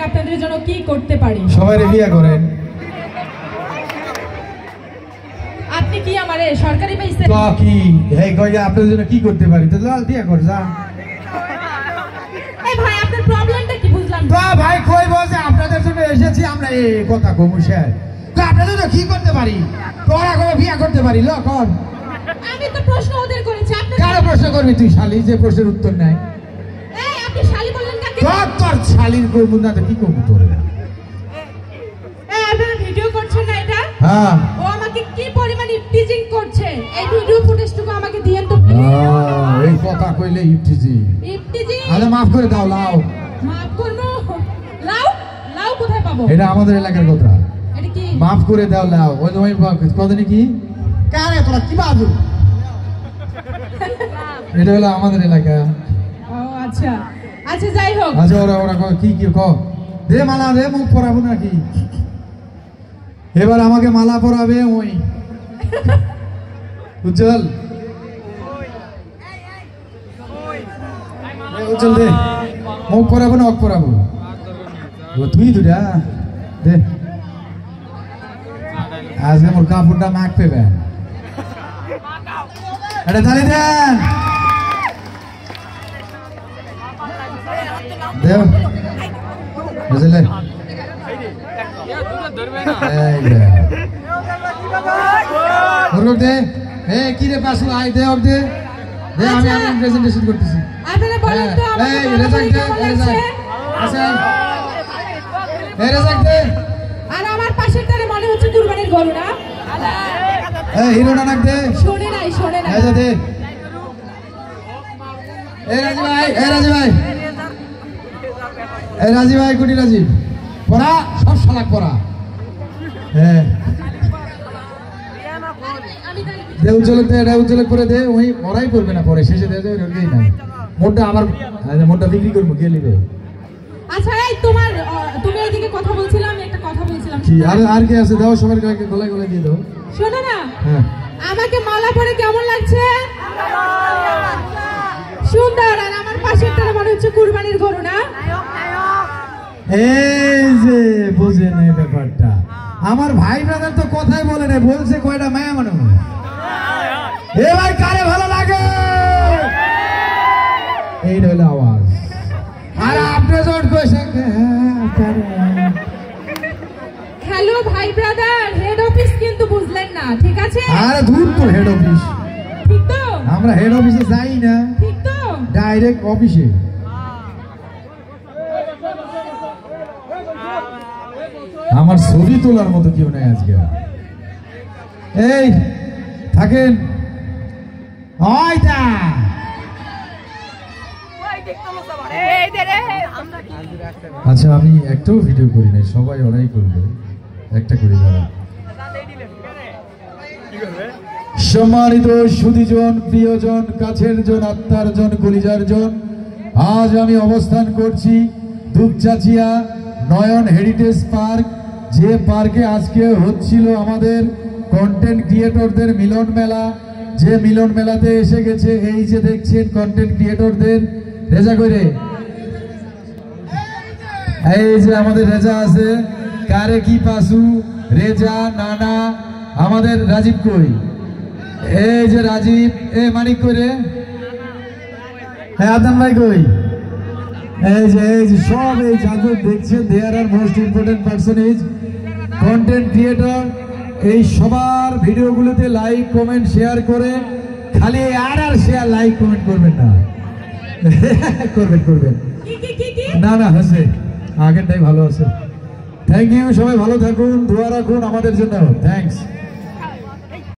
আপনাদের জন্য কি করতে পারি? সবাই বিয়া করেন। আপনি কি আমারে সরকারি পাইছেন? তো কি এই কইয়া আপনাদের জন্য কি করতে পারি? তো লাল বিয়া কর যা। এই ভাই আপনার প্রবলেমটা কি বুঝলাম তো ভাই কই বসে আপনাদের জন্য এসেছি আমরা এই কথা কমুশের। তো আপনাদের জন্য কি করতে পারি? তোরা করে বিয়া করতে পারি ল কর। আমি তো প্রশ্ন ওদের করেছি আপনি কারো প্রশ্ন করবি তুই শালি যে প্রশ্নের উত্তর নাই? এই আপনি শালি বললেন কাকে? তোর শালির করব না তো কি করব তোর? এই আপনারা ভিডিও করছেন না এটা? হ্যাঁ। ও আমাকে কি পরিমাণ ইফটিজিং করছে এই ভিডিও ফুটেজটুকু আমাকে দিয়েন তো প্লিজ। এই কথা কইলে ইফটিজিং। ইফটিজিং? আরে মাফ করে দাও লাও। মাফ করব? লাও? লাও কোথায় পাবো? এটা আমাদের এলাকার কথা। এটা কি? মাফ করে দাও লাও। ওই ওই কতনি কি? কারে তোরা কি বাজু? এটা হলো আমাদের এলাকা। ও আচ্ছা আচ্ছা যাই হোক। আচ্ছা ওরা ওরা কি কি ক দে মালা রে মুখ পরাবো নাকি? এবার আমাকে মালা পরাবে ওই উজ্জ্বল। উজ্জ্বল দে মুখ পরাবো না অক পরাবো? তুই দুটা দে। আজকে মোর কাপড়টা মাখ পেবে এটা তালি দেন দেও বুঝলে? দে এ কি রে পাশু আই দে অব দে দে আমি প্রেজেন্টেশন করতেছি। আপনারা বলেন তো এই রেজাক দে রেজাক আচ্ছা এই রেজাক দে। আর আমার পাশেরটারে মনে হচ্ছে কুরবানির গরু না? এই হিরো নানক দে। শোনে নাই শোনে নাই। এই দে এই রাজি ভাই এই রাজি ভাই এই রাজি ভাই কুটি রাজি পড়া সব শালাক পড়া। হ্যাঁ দে উজ্জ্বল দে এটা উজ্জ্বল করে দে ওই মরাই করবে না পরে শেষে দে ওই নাই মোটা আমার মোটা বিক্রি করবো কে নিবে? আচ্ছা এই তোমার তুমি এইদিকে কথা বলছিলাম আমি একটা কথা বলছিলাম কি আর কে আছে দাও সবার গলায় গলায় দিয়ে দাও। শোনো না হ্যাঁ আমাকে মালা পরে কেমন লাগছে? সুন্দর। আর আমার পাশেরটারে মনে হচ্ছে কুরবানির গরু না? এই যে বুঝেন এই ব্যাপারটা আমার ভাই ব্রাদার তো কথাই বলে না বলছে কয়টা মায়া মানুষ। এ ভাই কারে ভালো লাগে? এই হলো আওয়াজ। আর আপনি জোর কইছেন হ্যালো ভাই ব্রাদার হেড অফিস কিন্তু বুঝলেন না ঠিক আছে? আরে দূর তো হেড অফিস। ঠিক তো? আমরা হেড অফিসে যাই না ঠিক তো? ডাইরেক্ট অফিসে। আমার ছবি তোলার মতো কেউ নাই আজকে। এই থাকেন আচ্ছা আমি একটাও ভিডিও করি নাই সবাই ওরাই করবে একটা করে দাঁড়া। সম্মানিত সুধীজন প্রিয়জন কাছের জন আত্মার জন কলিজার জন আজ আমি অবস্থান করছি দুপচাচিয়া নয়ন হেরিটেজ পার্ক যে পার্কে আজকে হচ্ছিল আমাদের কন্টেন্ট ক্রিয়েটরদের মিলন মেলা। যে মিলন মেলাতে এসে গেছে এই যে দেখছেন কন্টেন্ট ক্রিয়েটরদের রেজা করে এই যে আমাদের রেজা আছে কারে কি পাসু রেজা নানা আমাদের রাজীব কই এই যে রাজীব এ মানিক করে হ্যাঁ আদান ভাই কই এই যে সব এই যাদের দেখছেন they are most important person is content creator. এই সবার ভিডিওগুলোতে লাইক কমেন্ট শেয়ার করে খালি আর শেয়ার লাইক কমেন্ট করবেন না করবেন না না হয়েছে আগেরটাই ভালো আছে। থ্যাংক ইউ সবাই ভালো থাকুন দোয়া রাখুন আমাদের জন্য। থ্যাংকস।